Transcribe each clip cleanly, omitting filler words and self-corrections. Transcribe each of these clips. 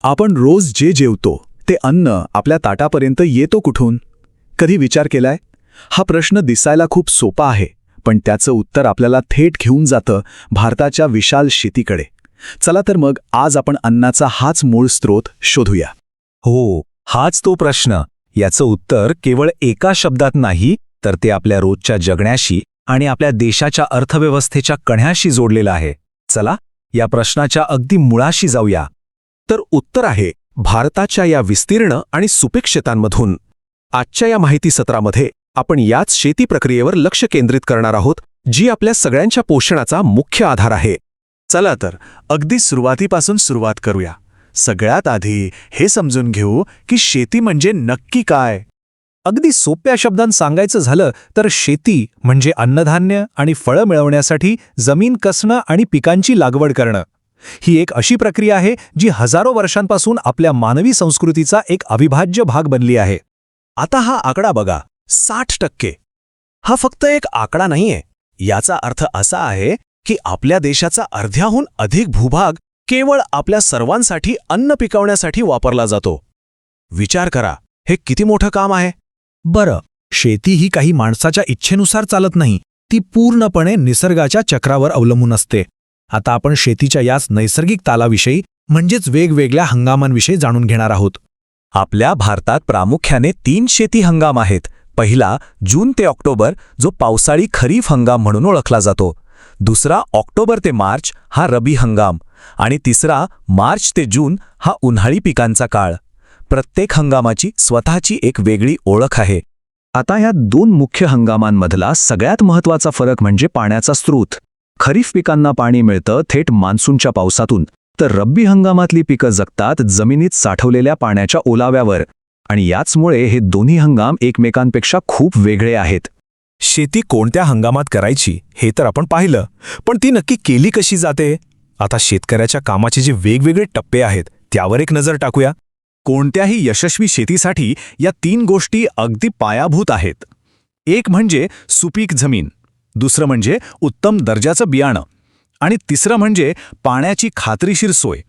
आपण रोज जे जेवतो ते अन्न आपल्या ताटापर्यंत येतो कुठून? कधी विचार केलाय? हा प्रश्न दिसायला खूप सोपा आहे, पण त्याचं उत्तर आपल्याला थेट घेऊन जातं भारताच्या विशाल शेतीकडे. चला तर मग आज आपण अन्नाचा हाच मूळ स्रोत शोधूया. हो, हाच तो प्रश्न. याचं उत्तर केवळ एका शब्दात नाही, तर ते आपल्या रोजच्या जगण्याशी आणि आपल्या देशाच्या अर्थव्यवस्थेच्या कण्याशी जोडलेलं आहे. चला, या प्रश्नाच्या अगदी मुळाशी जाऊया. तर उत्तर आहे भारताच्या या विस्तीर्ण आणि सुपीक शेतांमधून. आजच्या या माहिती सत्रामध्ये आपण याच शेती प्रक्रियेवर लक्ष केंद्रित करणार आहोत, जी आपल्या सगळ्यांच्या पोषणाचा मुख्य आधार आहे. चला तर अगदी सुरुवातीपासून सुरुवात करूया. सगळ्यात आधी हे समजून घेऊ की शेती म्हणजे नक्की काय. अगदी सोप्या शब्दांत सांगायचं झालं तर शेती म्हणजे अन्नधान्य आणि फळं मिळवण्यासाठी जमीन कसणं आणि पिकांची लागवड करणं. ही एक अशी प्रक्रिया आहे जी हजारो वर्षांपासून आपल्या मानवी संस्कृतीचा एक अविभाज्य भाग बनली आहे. आता हा आकडा बघा, 60%. हा फक्त एक आकडा नाहीये. याचा अर्थ असा आहे की आपल्या देशाचा अर्ध्याहून अधिक भूभाग केवळ आपल्या सर्वांसाठी अन्न पिकवण्यासाठी वापरला जातो. विचार करा, हे किती मोठं काम आहे. बरं, शेती ही काही माणसाच्या इच्छेनुसार चालत नाही, ती पूर्णपणे निसर्गाच्या चक्रावर अवलंबून असते. आता आपण शेतीच्या याच नैसर्गिक तालाविषयी म्हणजेच वेगवेगळ्या हंगामांविषयी जाणून घेणार आहोत. आपल्या भारतात प्रामुख्याने 3 शेती हंगाम आहेत. पहिला जून ते ऑक्टोबर, जो पावसाळी खरीप हंगाम म्हणून ओळखला जातो. दुसरा ऑक्टोबर ते मार्च, हा रबी हंगाम. आणि तिसरा मार्च ते जून, हा उन्हाळी पिकांचा काळ. प्रत्येक हंगामाची स्वतःची एक वेगळी ओळख आहे. आता या 2 मुख्य हंगामांमधला सगळ्यात महत्त्वाचा फरक म्हणजे पाण्याचा स्रोत. खरीप पिकांना पाणी मिळतं थेट मान्सूनच्या पावसातून, तर रब्बी हंगामातली पिकं जगतात जमिनीत साठवलेल्या पाण्याच्या ओलाव्यावर. आणि याचमुळे हे दोन्ही हंगाम एकमेकांपेक्षा खूप वेगळे आहेत. शेती कोणत्या हंगामात करायची हे तर आपण पाहिलं, पण ती नक्की केली कशी जाते? आता शेतकऱ्याच्या कामाचे जे वेगवेगळे टप्पे आहेत त्यावर एक नजर टाकूया. कोणत्याही यशस्वी शेतीसाठी या 3 गोष्टी अगदी पायाभूत आहेत. एक म्हणजे सुपीक जमीन, दुसरं म्हणजे उत्तम दर्जाचं बियाणं आणि तिसरं म्हणजे पाण्याची खात्रीशीर सोय.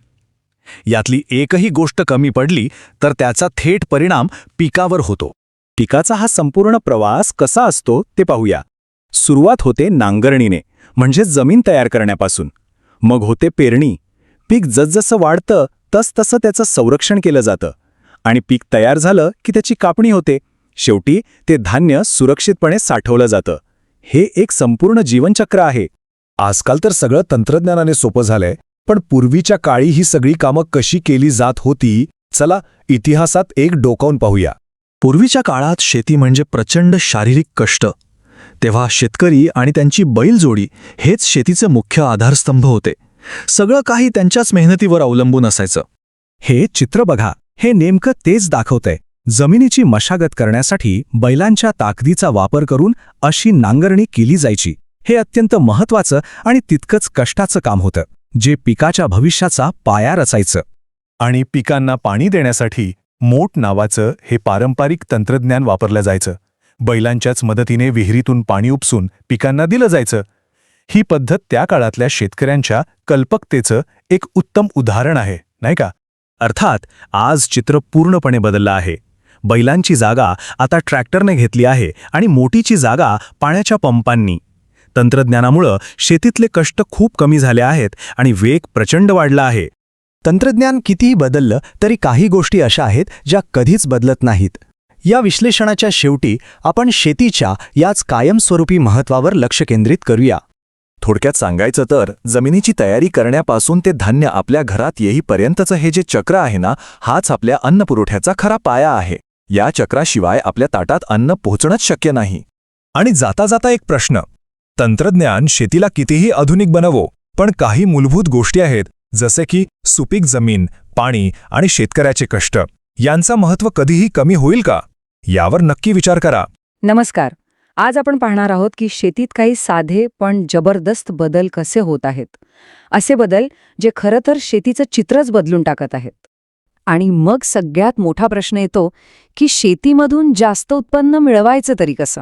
यातली एकही गोष्ट कमी पडली तर त्याचा थेट परिणाम पिकावर होतो. पिकाचा हा संपूर्ण प्रवास कसा असतो ते पाहूया. सुरुवात होते नांगरणीने, म्हणजे जमीन तयार करण्यापासून. मग होते पेरणी. पीक जसजसं वाढतं तसतसं त्याचं संरक्षण केलं जातं. आणि पीक तयार झालं की त्याची कापणी होते. शेवटी ते धान्य सुरक्षितपणे साठवलं जातं. हे एक संपूर्ण जीवनचक्र आहे. आजकाल तर सगळं तंत्रज्ञानाने सोपं झालंय, पण पूर्वीच्या काळी ही सगळी कामं कशी केली जात होती? चला इतिहासात एक डोकावून पाहूया. पूर्वीच्या काळात शेती म्हणजे प्रचंड शारीरिक कष्ट. तेव्हा शेतकरी आणि त्यांची बैलजोडी हेच शेतीचे मुख्य आधारस्तंभ होते. सगळं काही त्यांच्याच मेहनतीवर अवलंबून असायचं. हे चित्र बघा, हे नेमकं तेच दाखवतंय. जमिनीची मशागत करण्यासाठी बैलांच्या ताकदीचा वापर करून अशी नांगरणी केली जायची. हे अत्यंत महत्त्वाचं आणि तितकंच कष्टाचं काम होतं, जे पिकाच्या भविष्याचा पाया रचायचं. आणि पिकांना पाणी देण्यासाठी मोट नावाचं हे पारंपरिक तंत्रज्ञान वापरलं जायचं. बैलांच्याच मदतीने विहिरीतून पाणी उपसून पिकांना दिलं जायचं. ही पद्धत त्या काळातल्या शेतकऱ्यांच्या कल्पकतेचं एक उत्तम उदाहरण आहे, नाही का? अर्थात आज चित्र पूर्णपणे बदललं आहे. बैलांची जागा आता ट्रॅक्टरने घेतली आहे आणि मोटीची जागा पाण्याच्या पंपांनी. तंत्रज्ञानामुळं शेतीतले कष्ट खूप कमी झाले आहेत आणि वेग प्रचंड वाढला आहे. तंत्रज्ञान कितीही बदललं तरी काही गोष्टी अशा आहेत ज्या कधीच बदलत नाहीत. या विश्लेषणाच्या शेवटी आपण शेतीच्या याच कायमस्वरूपी महत्त्वावर लक्ष केंद्रित करूया. थोडक्यात सांगायचं तर जमिनीची तयारी करण्यापासून ते धान्य आपल्या घरात येईपर्यंतचं हे जे चक्र आहे ना, हाच आपल्या अन्नपुरवठ्याचा खरा पाया आहे. या चक्राशिवाय आपल्या ताटात अन्न पोहोचणंच शक्य नाही. आणि जाता जाता एक प्रश्न. तंत्रज्ञान शेतीला कितीही आधुनिक बनवो, पण काही मूलभूत गोष्टी आहेत, जसे की सुपीक जमीन, पाणी आणि शेतकऱ्याचे कष्ट, यांचं महत्त्व कधीही कमी होईल का? यावर नक्की विचार करा. नमस्कार. आज आपण पाहणार आहोत की शेतीत काही साधे पण जबरदस्त बदल कसे होत आहेत. असे बदल जे खरं तर शेतीचं चित्रच बदलून टाकत आहेत. आणि मग सगळ्यात मोठा प्रश्न येतो की शेतीमधून जास्त उत्पन्न मिळवायचं तरी कसं?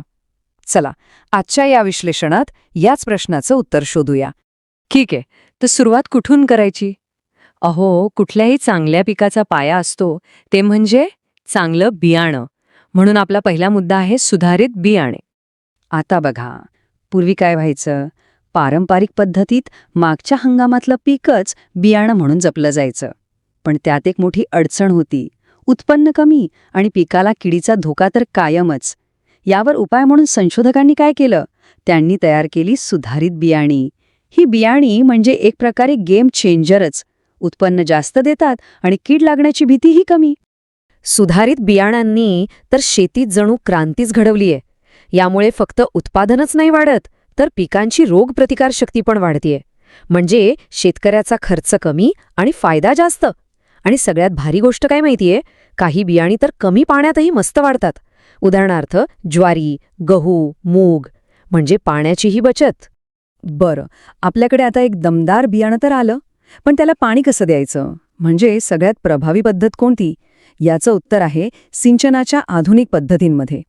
चला, आजच्या या विश्लेषणात याच प्रश्नाचं उत्तर शोधूया. ठीक आहे, तर सुरुवात कुठून करायची? अहो, कुठल्याही चांगल्या पिकाचा पाया असतो ते म्हणजे चांगलं बियाणं. म्हणून आपला पहिला मुद्दा आहे सुधारित बियाणे. आता बघा, पूर्वी काय व्हायचं? पारंपरिक पद्धतीत मागच्या हंगामातलं पीकच बियाणं म्हणून जपलं जायचं. पण त्यात एक मोठी अडचण होती. उत्पन्न कमी आणि पिकाला किडीचा धोका तर कायमच. यावर उपाय म्हणून संशोधकांनी काय केलं? त्यांनी तयार केली सुधारित बियाणी. ही बियाणी म्हणजे एक प्रकारे गेम चेंजरच. उत्पन्न जास्त देतात आणि कीड लागण्याची भीतीही कमी. सुधारित बियाणांनी तर शेतीत जणू क्रांतीच घडवलीये. यामुळे फक्त उत्पादनच नाही वाढत, तर पिकांची रोगप्रतिकारशक्ती पण वाढतीये. म्हणजे शेतकऱ्याचा खर्च कमी आणि फायदा जास्त. आणि सगळ्यात भारी गोष्ट काय माहितीये? काही बियाणी तर कमी पाण्यातही मस्त वाढतात. उदाहरणार्थ ज्वारी, गहू, मूग. म्हणजे पाण्याचीही बचत. बरं, आपल्याकडे आता एक दमदार बियाणं तर आलं, पण त्याला पाणी कसं द्यायचं? म्हणजे सगळ्यात प्रभावी पद्धत कोणती? याचं उत्तर आहे सिंचनाच्या आधुनिक पद्धतींमध्ये.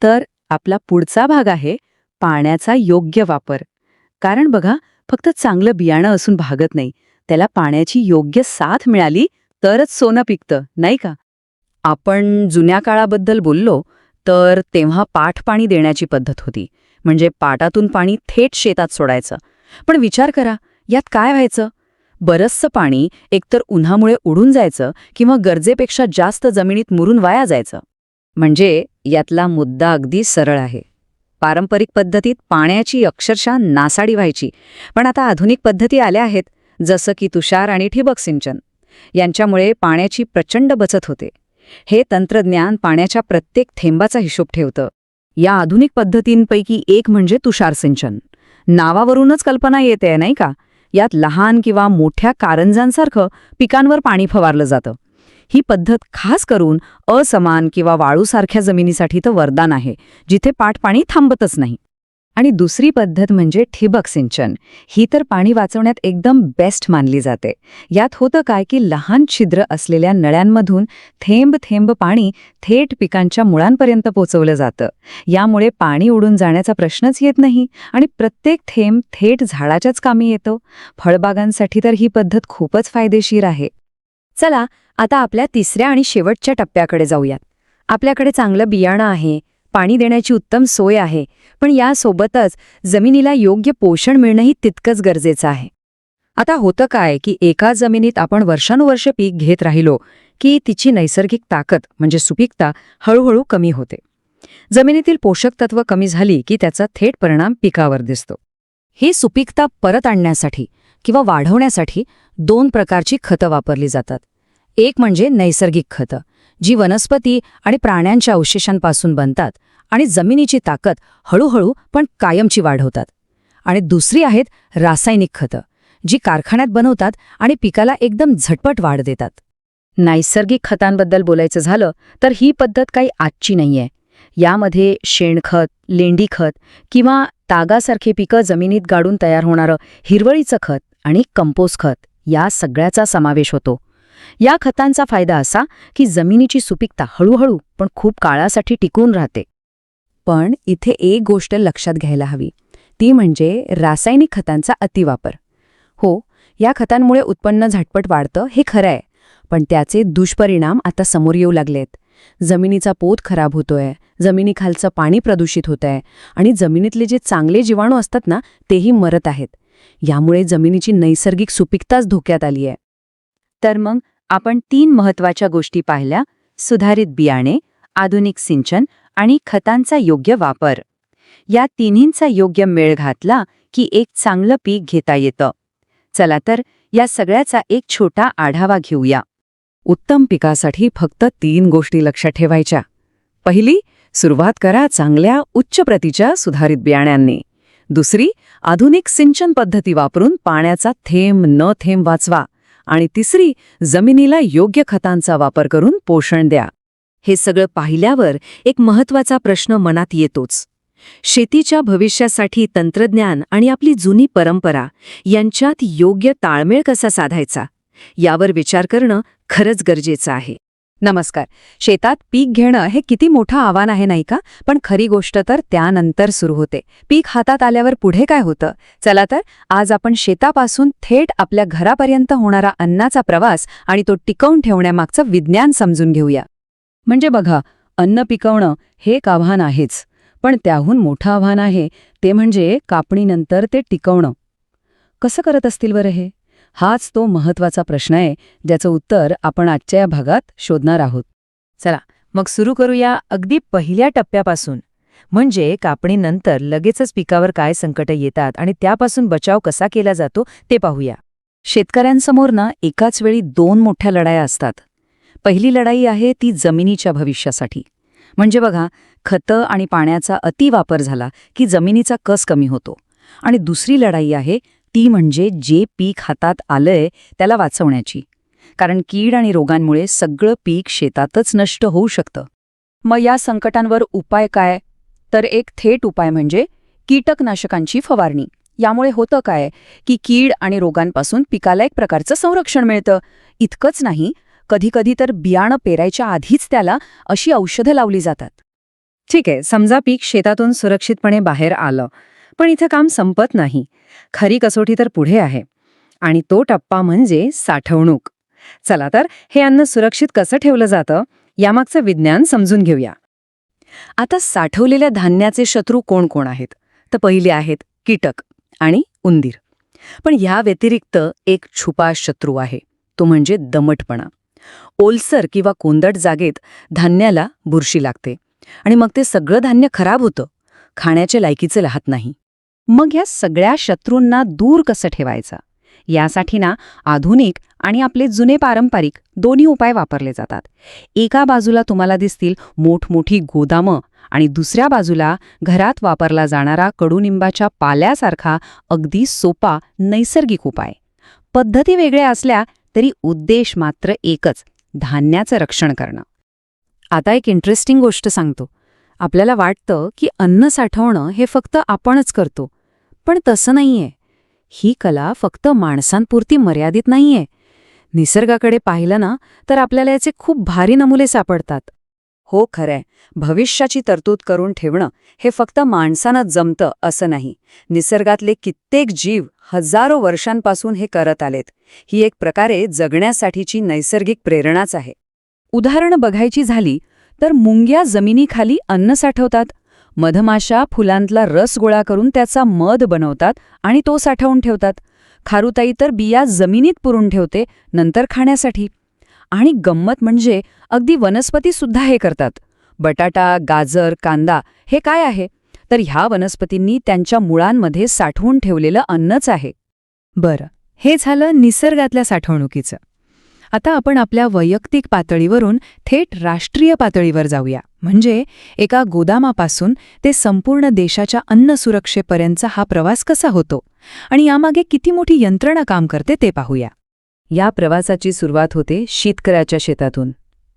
तर आपला पुढचा भाग आहे पाण्याचा योग्य वापर. कारण बघा, फक्त चांगलं बियाणं असून भागत नाही. त्याला पाण्याची योग्य साथ मिळाली तरच सोनं पिकतं, नाही का? आपण जुन्या काळाबद्दल बोललो तर तेव्हा पाठपाणी देण्याची पद्धत होती. म्हणजे पाटातून पाणी थेट शेतात सोडायचं. पण विचार करा, यात काय व्हायचं? बरंचसं पाणी एकतर उन्हामुळे उडून जायचं किंवा गरजेपेक्षा जास्त जमिनीत मुरून वाया जायचं. म्हणजे यातला मुद्दा अगदी सरळ आहे. पारंपरिक पद्धतीत पाण्याची अक्षरशः नासाडी व्हायची. पण आता आधुनिक पद्धती आल्या आहेत, जसं की तुषार आणि ठिबक सिंचन. यांच्यामुळे पाण्याची प्रचंड बचत होते. हे तंत्रज्ञान पाण्याच्या प्रत्येक थेंबाचा हिशोब ठेवतं. या आधुनिक पद्धतींपैकी एक म्हणजे तुषार सिंचन. नावावरूनच कल्पना येते, नाही का? यात लहान किंवा मोठ्या कारंजांसारखं पिकांवर पाणी फवारलं जातं. ही पद्धत खास करून असमान किंवा वाळूसारख्या जमिनीसाठी तर वरदान आहे, जिथे पाठपाणी थांबतच नाही. आणि दुसरी पद्धत म्हणजे ठिबक सिंचन. ही तर पाणी वाचवण्यात एकदम बेस्ट मानली जाते. यात होतं काय की लहान छिद्र असलेल्या नळ्यांमधून थेंब थेंब पाणी थेट पिकांच्या मुळांपर्यंत पोचवलं जातं. यामुळे पाणी उडून जाण्याचा प्रश्नच येत नाही आणि प्रत्येक थेंब थेट झाडाच्याच कामी येतो. फळबागांसाठी तर ही पद्धत खूपच फायदेशीर आहे. चला, आता आपल्या तिसऱ्या आणि शेवटच्या टप्प्याकडे जाऊयात. आपल्याकडे चांगलं बियाणं आहे, पाणी देण्याची उत्तम सोय आहे, पण यासोबतच जमिनीला योग्य पोषण मिळणंही तितकंच गरजेचं आहे. आता होतं काय की एका जमिनीत आपण वर्षानुवर्षे पीक घेत राहिलो की तिची नैसर्गिक ताकद म्हणजे सुपीकता हळूहळू कमी होते. जमिनीतील पोषक तत्व कमी झाली की त्याचा थेट परिणाम पिकावर दिसतो. ही सुपीकता परत आणण्यासाठी किंवा वाढवण्यासाठी 2 प्रकारची खतं वापरली जातात. एक म्हणजे नैसर्गिक खतं, जी वनस्पती आणि प्राण्यांच्या अवशेषांपासून बनतात आणि जमिनीची ताकद हळूहळू पण कायमची वाढवतात. आणि दुसरी आहेत रासायनिक खतं, जी कारखान्यात बनवतात आणि पिकाला एकदम झटपट वाढ देतात. नैसर्गिक खतांबद्दल बोलायचं झालं तर ही पद्धत काही आजची नाहीये. यामध्ये शेणखत, लेंडीखत किंवा तागासारखे पिकं जमिनीत गाडून तयार होणारं हिरवळीचं खत आणि कंपोस्ट खत या सगळ्याचा समावेश होतो. या खतांचा फायदा असा की जमिनीची सुपीकता हळूहळू पण खूप काळासाठी टिकून राहते. पण इथे एक गोष्ट लक्षात घ्यायला हवी, ती म्हणजे रासायनिक खतांचा अतिवापर. हो, या खतांमुळे उत्पन्न झटपट वाढतं हे खरं आहे, पण त्याचे दुष्परिणाम आता समोर येऊ लागलेत. जमिनीचा पोत खराब होतोय, जमिनीखालचं पाणी प्रदूषित होतंय आणि जमिनीतले जे चांगले जीवाणू असतात ना, तेही मरत आहेत. यामुळे जमिनीची नैसर्गिक सुपीकताच धोक्यात आली आहे. तर मग आपण 3 महत्त्वाच्या गोष्टी पाहिल्या: सुधारित बियाणे, आधुनिक सिंचन आणि खतांचा योग्य वापर. या तिन्हींचा योग्य मेळ घातला की एक चांगलं पीक घेता येतं. चला तर या सगळ्याचा एक छोटा आढावा घेऊया. उत्तम पिकासाठी फक्त 3 गोष्टी लक्षात ठेवायच्या. पहिली, सुरुवात करा चांगल्या उच्च प्रतीच्या सुधारित बियाण्यांनी. दुसरी, आधुनिक सिंचन पद्धती वापरून पाण्याचा थेंब न थेंब वाचवा. आणि तिसरी, जमिनीला योग्य खतांचा वापर करून पोषण द्या. हे सगळं पाहिल्यावर एक महत्त्वाचा प्रश्न मनात येतोच. शेतीच्या भविष्यासाठी तंत्रज्ञान आणि आपली जुनी परंपरा यांच्यात योग्य ताळमेळ कसा साधायचा, यावर विचार करणं खरंच गरजेचं आहे. नमस्कार. शेतात पीक घेणं हे किती मोठं आव्हान आहे नाही का? पण खरी गोष्ट तर त्यानंतर सुरू होते. पीक हातात आल्यावर पुढे काय होतं? चला तर आज आपण शेतापासून थेट आपल्या घरापर्यंत होणारा अन्नाचा प्रवास आणि तो टिकवून ठेवण्यामागचं विज्ञान समजून घेऊया. म्हणजे बघा, अन्न पिकवणं हे एक आव्हान आहेच, पण त्याहून मोठं आव्हान आहे ते म्हणजे कापणीनंतर ते टिकवणं. कसं करत असतील बरं हे? हाच तो महत्वाचा प्रश्न आहे, ज्याचं उत्तर आपण आजच्या या भागात शोधणार आहोत. चला मग सुरू करूया अगदी पहिल्या टप्प्यापासून. म्हणजे कापणीनंतर लगेचच पिकावर काय संकटं येतात आणि त्यापासून बचाव कसा केला जातो ते पाहूया. शेतकऱ्यांसमोर एकाच वेळी 2 मोठ्या लढाया असतात. पहिली लढाई आहे ती जमिनीच्या भविष्यासाठी. म्हणजे बघा, खतं आणि पाण्याचा अतिवापर झाला की जमिनीचा कस कमी होतो. आणि दुसरी लढाई आहे ती म्हणजे जे पीक हातात आलंय त्याला वाचवण्याची. कारण कीड आणि रोगांमुळे सगळं पीक शेतातच नष्ट होऊ शकतं. मग या संकटांवर उपाय काय? तर एक थेट उपाय म्हणजे कीटकनाशकांची फवारणी. यामुळे होतं काय की कीड आणि रोगांपासून पिकाला एक प्रकारचं संरक्षण मिळतं. इतकंच नाही, कधीकधी तर बियाणं पेरायच्या आधीच त्याला अशी औषधं लावली जातात. ठीक आहे, समजा पीक शेतातून सुरक्षितपणे बाहेर आलं, पण इथं काम संपत नाही. खरी कसोटी तर पुढे आहे. आणि तो टप्पा म्हणजे साठवणूक. चला तर हे अन्न सुरक्षित कसं ठेवलं जातं यामागचं विज्ञान समजून घेऊया. आता साठवलेल्या धान्याचे शत्रू कोण कोण आहेत? तर पहिले आहेत कीटक आणि उंदीर. पण ह्या व्यतिरिक्त एक छुपा शत्रू आहे, तो म्हणजे दमटपणा. ओलसर किंवा कोंदट जागेत धान्याला बुरशी लागते आणि मग ते सगळं धान्य खराब होतं, खाण्याच्या लायकीचं राहत नाही. मग या सगळ्या शत्रूंना दूर कसं ठेवायचं? यासाठी आधुनिक आणि आपले जुने पारंपरिक दोन्ही उपाय वापरले जातात. एका बाजूला तुम्हाला दिसतील मोठमोठी गोदामं आणि दुसऱ्या बाजूला घरात वापरला जाणारा कडुनिंबाच्या पाल्यासारखा अगदी सोपा नैसर्गिक उपाय. पद्धती वेगळ्या असल्या तरी उद्देश मात्र एकच, धान्याचं रक्षण करणं. आता एक इंटरेस्टिंग गोष्ट सांगतो. आपल्याला वाटतं की अन्न साठवणं हे फक्त आपणच करतो, पण तसं नाहीये. ही कला फक्त माणसांपुरती मर्यादित नाहीये. निसर्गाकडे पाहिलं तर आपल्याला याचे खूप भारी नमुने सापडतात. हो, खरंय, भविष्याची तरतूद करून ठेवणं हे फक्त माणसानं जमतं असं नाही. निसर्गातले कित्येक जीव हजारो वर्षांपासून हे करत आलेत. ही एक प्रकारे जगण्यासाठीची नैसर्गिक प्रेरणाच आहे. उदाहरणं बघायची झाली तर मुंग्या जमिनीखाली अन्न साठवतात. मधमाशा फुलांतला रस गोळा करून त्याचा मध बनवतात आणि तो साठवून ठेवतात. खारुताई तर बिया जमिनीत पुरून ठेवते, नंतर खाण्यासाठी. आणि गंमत म्हणजे अगदी वनस्पतीसुद्धा हे करतात. बटाटा, गाजर, कांदा हे काय आहे? तर ह्या वनस्पतींनी त्यांच्या मुळांमध्ये साठवून ठेवलेलं अन्नच आहे. बरं, हे झालं निसर्गातल्या साठवणुकीचं. आता आपण आपल्या वैयक्तिक पातळीवरून थेट राष्ट्रीय पातळीवर जाऊया. म्हणजे एका गोदामापासून ते संपूर्ण देशाच्या अन्न सुरक्षेपर्यंतचा हा प्रवास कसा होतो आणि यामागे किती मोठी यंत्रणा काम करते ते पाहूया. या प्रवासाची सुरुवात होते शेतकऱ्याच्या शेतातून,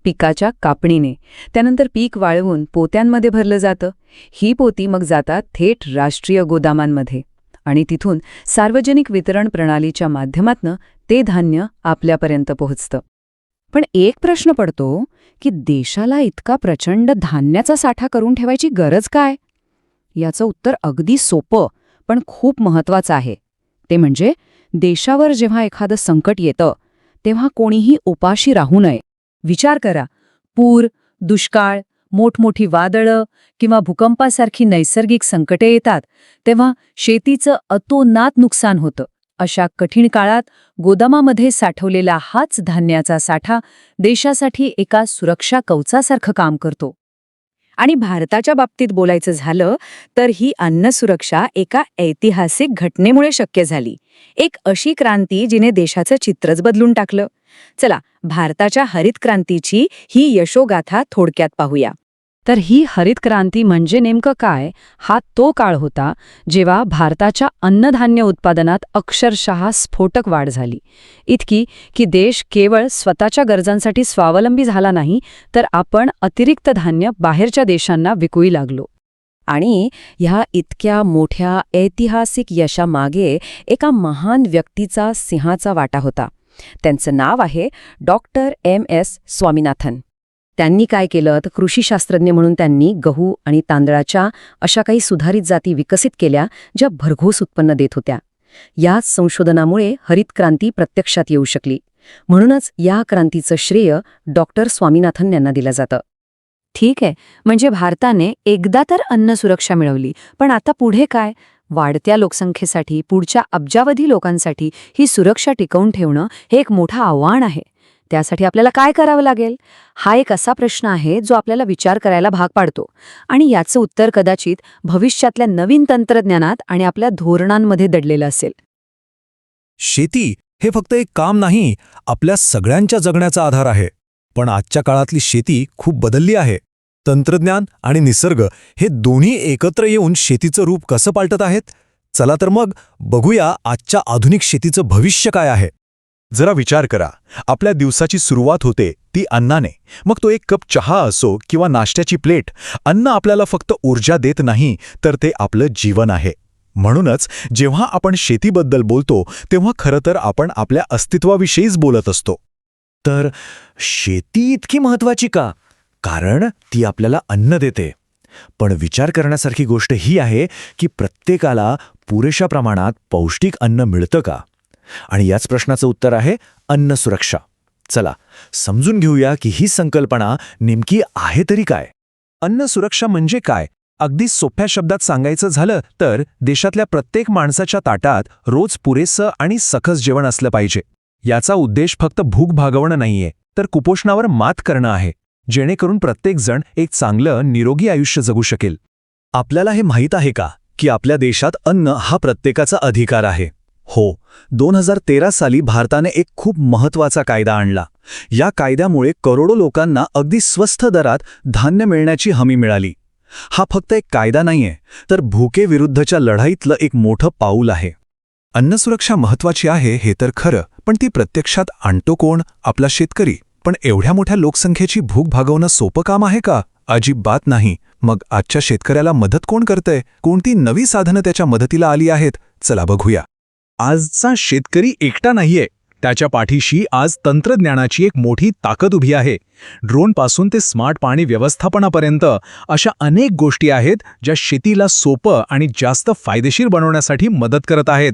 पिकाच्या कापणीने. त्यानंतर पीक वाळवून पोत्यांमध्ये भरलं जातं. ही पोती मग जातात थेट राष्ट्रीय गोदामांमध्ये आणि तिथून सार्वजनिक वितरण प्रणालीच्या माध्यमातून ते धान्य आपल्यापर्यंत पोहोचतं. पण एक प्रश्न पडतो की देशाला इतका प्रचंड धान्याचा साठा करून ठेवायची गरज काय? याचं उत्तर अगदी सोपं पण खूप महत्वाचं आहे. ते म्हणजे देशावर जेव्हा एखादं संकट येतं तेव्हा कोणीही उपाशी राहू नये. विचार करा, पूर, दुष्काळ, मोठमोठी वादळं किंवा भूकंपासारखी नैसर्गिक संकटे येतात तेव्हा शेतीचं अतोनात नुकसान होतं. अशा कठीण काळात गोदामामध्ये साठवलेला हाच धान्याचा साठा देशासाठी एका सुरक्षा कवचासारखं काम करतो. आणि भारताच्या बाबतीत बोलायचं झालं तर ही अन्नसुरक्षा एका ऐतिहासिक घटनेमुळे शक्य झाली. एक अशी क्रांती जिने देशाचं चित्रच बदलून टाकलं. चला, भारताच्या हरित क्रांतीची ही यशोगाथा थोडक्यात पाहूया. तर ही हरित क्रांती म्हणजे नेमकं काय? हा तो काळ होता जेव्हा भारताच्या अन्नधान्य उत्पादनात अक्षरशः स्फोटक वाढ झाली. इतकी की देश केवळ स्वतःच्या गरजांसाठी स्वावलंबी झाला नाही, तर आपण अतिरिक्त धान्य बाहेरच्या देशांना विकूही लागलो. आणि ह्या इतक्या मोठ्या ऐतिहासिक यशामागे एका महान व्यक्तीचा सिंहाचा वाटा होता. त्यांचं नाव आहे डॉक्टर M.S. स्वामीनाथन. त्यांनी काय केलं तर कृषीशास्त्रज्ञ म्हणून त्यांनी गहू आणि तांदळाच्या अशा काही सुधारित जाती विकसित केल्या ज्या भरघोस उत्पन्न देत होत्या. याच संशोधनामुळे हरित क्रांती प्रत्यक्षात येऊ शकली. म्हणूनच या क्रांतीचं श्रेय डॉक्टर स्वामीनाथन यांना दिलं जातं. ठीक आहे, म्हणजे भारताने एकदा तर अन्न सुरक्षा मिळवली, पण आता पुढे काय? वाढत्या लोकसंख्येसाठी, पुढच्या अब्जावधी लोकांसाठी ही सुरक्षा टिकवून ठेवणं हे एक मोठं आव्हान आहे. त्यासाठी आपल्याला काय करावं लागेल? हा एक असा प्रश्न आहे जो आपल्याला विचार करायला भाग पाडतो, आणि याचं उत्तर कदाचित भविष्यातल्या नवीन तंत्रज्ञानात आणि आपल्या धोरणांमध्ये दडलेलं असेल. शेती हे फक्त एक काम नाही, आपल्या सगळ्यांच्या जगण्याचा आधार आहे. पण आजच्या काळातली शेती खूप बदलली आहे. तंत्रज्ञान आणि निसर्ग हे दोन्ही एकत्र येऊन शेतीचं रूप कसं पालटत आहेत? चला तर मग बघूया आजच्या आधुनिक शेतीचं भविष्य काय आहे. जरा विचार करा, आपल्या दिवसाची सुरुवात होते ती अन्नाने. मग तो एक कप चहा असो किंवा नाश्त्याची प्लेट, अन्न आपल्याला फक्त ऊर्जा देत नाही, तर ते आपलं जीवन आहे. म्हणूनच जेव्हा आपण शेतीबद्दल बोलतो तेव्हा खरं तर आपण आपल्या अस्तित्वाविषयीच बोलत असतो. तर शेती इतकी महत्वाची का? कारण ती आपल्याला अन्न देते. पण विचार करण्यासारखी गोष्ट ही आहे की प्रत्येकाला पुरेशा प्रमाणात पौष्टिक अन्न मिळतं का? आणि याच प्रश्नाचं उत्तर आहे अन्न सुरक्षा. चला समजून घेऊया की ही संकल्पना नेमकी आहे तरी काय. अन्न सुरक्षा म्हणजे काय? अगदी सोप्या शब्दात सांगायचं झालं तर देशातल्या प्रत्येक माणसाच्या ताटात रोज पुरेसं आणि सकस जेवण असलं पाहिजे. याचा उद्देश फक्त भूक भागवणं नाहीये, तर कुपोषणावर मात करणं आहे, जेणेकरून प्रत्येकजण एक चांगलं निरोगी आयुष्य जगू शकेल. आपल्याला हे माहीत आहे का की आपल्या देशात अन्न हा प्रत्येकाचा अधिकार आहे? हो, 2013 साली भारताने एक खूप महत्त्वाचा कायदा आणला. या कायद्यामुळे करोडो लोकांना अगदी स्वस्त दरात धान्य मिळण्याची हमी मिळाली. हा फक्त एक कायदा नाहीये, तर भुकेविरुद्धच्या लढाईतलं एक मोठं पाऊल आहे. अन्नसुरक्षा महत्त्वाची आहे हे तर खरं, पण ती प्रत्यक्षात आणतो कोण? आपला शेतकरी. पण एवढ्या मोठ्या लोकसंख्येची भूक भागवणं सोपं काम आहे का? अजिबात नाही. मग आजच्या शेतकऱ्याला मदत कोण करतंय? कोणती नवी साधनं त्याच्या मदतीला आली आहेत? चला बघूया. आजचा शेतकरी एकटा नाहीये. त्याच्या पाठीशी आज तंत्रज्ञानाची एक मोठी ताकद उभी आहे. ड्रोनपासून ते स्मार्ट पाणी व्यवस्थापनापर्यंत अशा अनेक गोष्टी आहेत ज्या शेतीला सोपं आणि जास्त फायदेशीर बनवण्यासाठी मदत करत आहेत.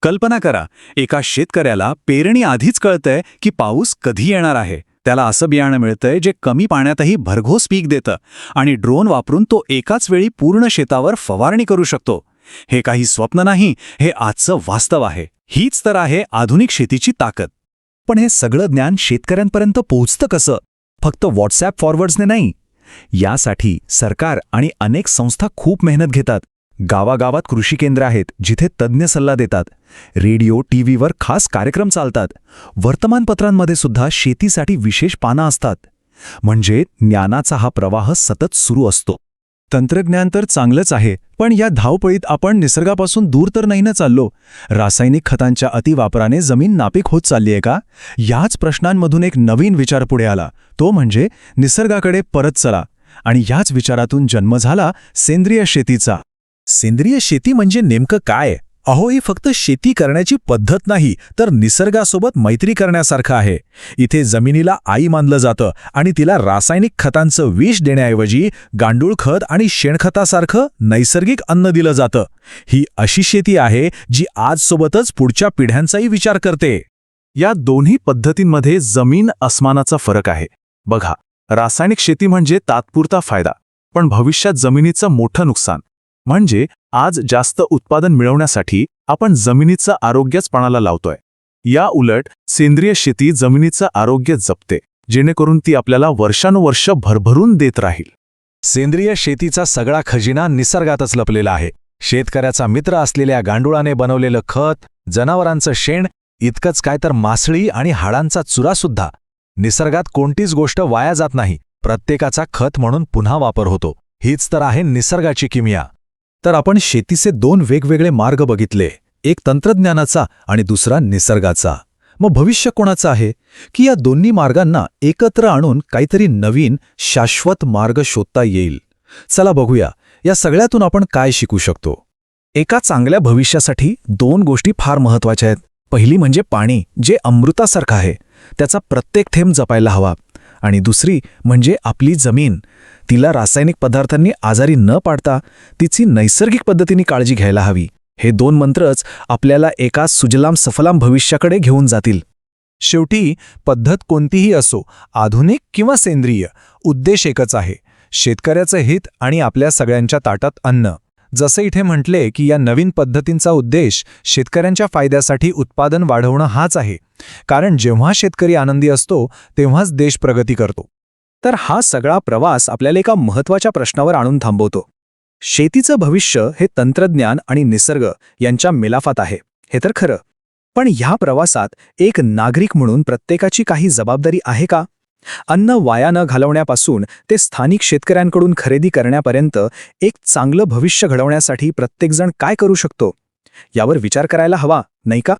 कल्पना करा, एका शेतकऱ्याला पेरणी आधीच कळतंय की पाऊस कधी येणार आहे. त्याला असं बियाणं मिळतंय जे कमी पाण्यातही भरघोस पीक देतं, आणि ड्रोन वापरून तो एकाच वेळी पूर्ण शेतावर फवारणी करू शकतो. हे काही स्वप्न नाही, हे आजचं वास्तव आहे. हीच तर आहे आधुनिक शेतीची ताकद. पण हे सगळं ज्ञान शेतकऱ्यांपर्यंत पोहोचतं कसं? फक्त व्हॉट्सॲप फॉरवर्ड्सने नाही. यासाठी सरकार आणि अनेक संस्था खूप मेहनत घेतात. गावागावात कृषी केंद्र आहेत जिथे तज्ज्ञ सल्ला देतात. रेडिओ, टीव्हीवर खास कार्यक्रम चालतात. वर्तमानपत्रांमध्ये सुद्धा शेतीसाठी विशेष पानं असतात. म्हणजे ज्ञानाचा हा प्रवाह सतत सुरू असतो. तंत्रज्ञान तर चांगलंच आहे, पण या धावपळीत आपण निसर्गापासून दूर तर नाही ना चाललो? रासायनिक खतांच्या अतिवापराने जमीन नापीक होत चालली आहे का? याच प्रश्नांमधून एक नवीन विचार पुढे आला, तो म्हणजे निसर्गाकडे परत चला. आणि याच विचारातून जन्म झाला सेंद्रिय शेतीचा. सेंद्रिय शेती म्हणजे नेमकं काय? अहो, ही फक्त शेती करण्याची पद्धत नाही, तर निसर्गासोबत मैत्री करण्यासारखं आहे. इथे जमिनीला आई मानलं जातं आणि तिला रासायनिक खतांचं विष देण्याऐवजी गांडूळ खत आणि शेणखतासारखं नैसर्गिक अन्न दिलं जातं. ही अशी शेती आहे जी आजसोबतच पुढच्या पिढ्यांचाही विचार करते. या दोन्ही पद्धतींमध्ये जमीन अस्मानाचा फरक आहे. बघा, रासायनिक शेती म्हणजे तात्पुरता फायदा, पण भविष्यात जमिनीचं मोठं नुकसान. म्हणजे आज जास्त उत्पादन मिळवण्यासाठी आपण जमिनीचं आरोग्यच पणाला लावतोय. या उलट सेंद्रिय शेती जमिनीचं आरोग्य जपते, जेणेकरून ती आपल्याला वर्षानुवर्ष भरभरून देत राहील. सेंद्रिय शेतीचा सगळा खजिना निसर्गातच लपलेला आहे. शेतकऱ्याचा मित्र असलेल्या गांडुळाने बनवलेलं खत, जनावरांचं शेण, इतकंच काय तर मासळी आणि हाडांचा चुरासुद्धा. निसर्गात कोणतीच गोष्ट वाया जात नाही, प्रत्येकाचा खत म्हणून पुन्हा वापर होतो. हीच तर आहे निसर्गाची किमया. तर आपण शेतीचे दोन वेगवेगळे मार्ग बघितले, एक तंत्रज्ञानाचा आणि दुसरा निसर्गाचा. मग भविष्य कोणाचं आहे की या दोन्ही मार्गांना एकत्र आणून काहीतरी नवीन शाश्वत मार्ग शोधता येईल? चला बघूया या सगळ्यातून आपण काय शिकू शकतो. एका चांगल्या भविष्यासाठी दोन गोष्टी फार महत्त्वाच्या आहेत. पहिली म्हणजे पाणी, जे अमृतासारखं आहे. त्याचा प्रत्येक थेंब जपायला हवा. आणि दुसरी म्हणजे आपली जमीन. तिला रासायनिक पदार्थांनी आजारी न पाडता तिची नैसर्गिक पद्धतीने काळजी घ्यायला हवी. हे 2 मंत्रच आपल्याला एका सुजलाम सफलाम भविष्याकडे घेऊन जातील. शेवटी पद्धत कोणतीही असो, आधुनिक किंवा सेंद्रिय, उद्देश एकच आहे: शेतकऱ्याचं हित आणि आपल्या सगळ्यांच्या ताटात अन्न. जसे इथे म्हटले की या नवीन पद्धतींचा उद्देश शेतकऱ्यांच्या फायद्यासाठी उत्पादन वाढवणं हाच आहे. कारण जेव्हा शेतकरी आनंदी असतो तेव्हाच देश प्रगती करतो. तर हा सगळा प्रवास आपल्याला एका महत्त्वाच्या प्रश्नावर आणून थांबवतो. शेतीचं भविष्य हे तंत्रज्ञान आणि निसर्ग यांच्या मिलाफात आहे, हे तर खरं. पण ह्या प्रवासात एक नागरिक म्हणून प्रत्येकाची काही जबाबदारी आहे का? अन्न वाया न घालवण्यापासून ते स्थानिक शेतकऱ्यांकडून खरेदी करण्यापर्यंत एक चांगलं भविष्य घडवण्यासाठी प्रत्येकजण काय करू शकतो, यावर विचार करायला हवा, नाही का?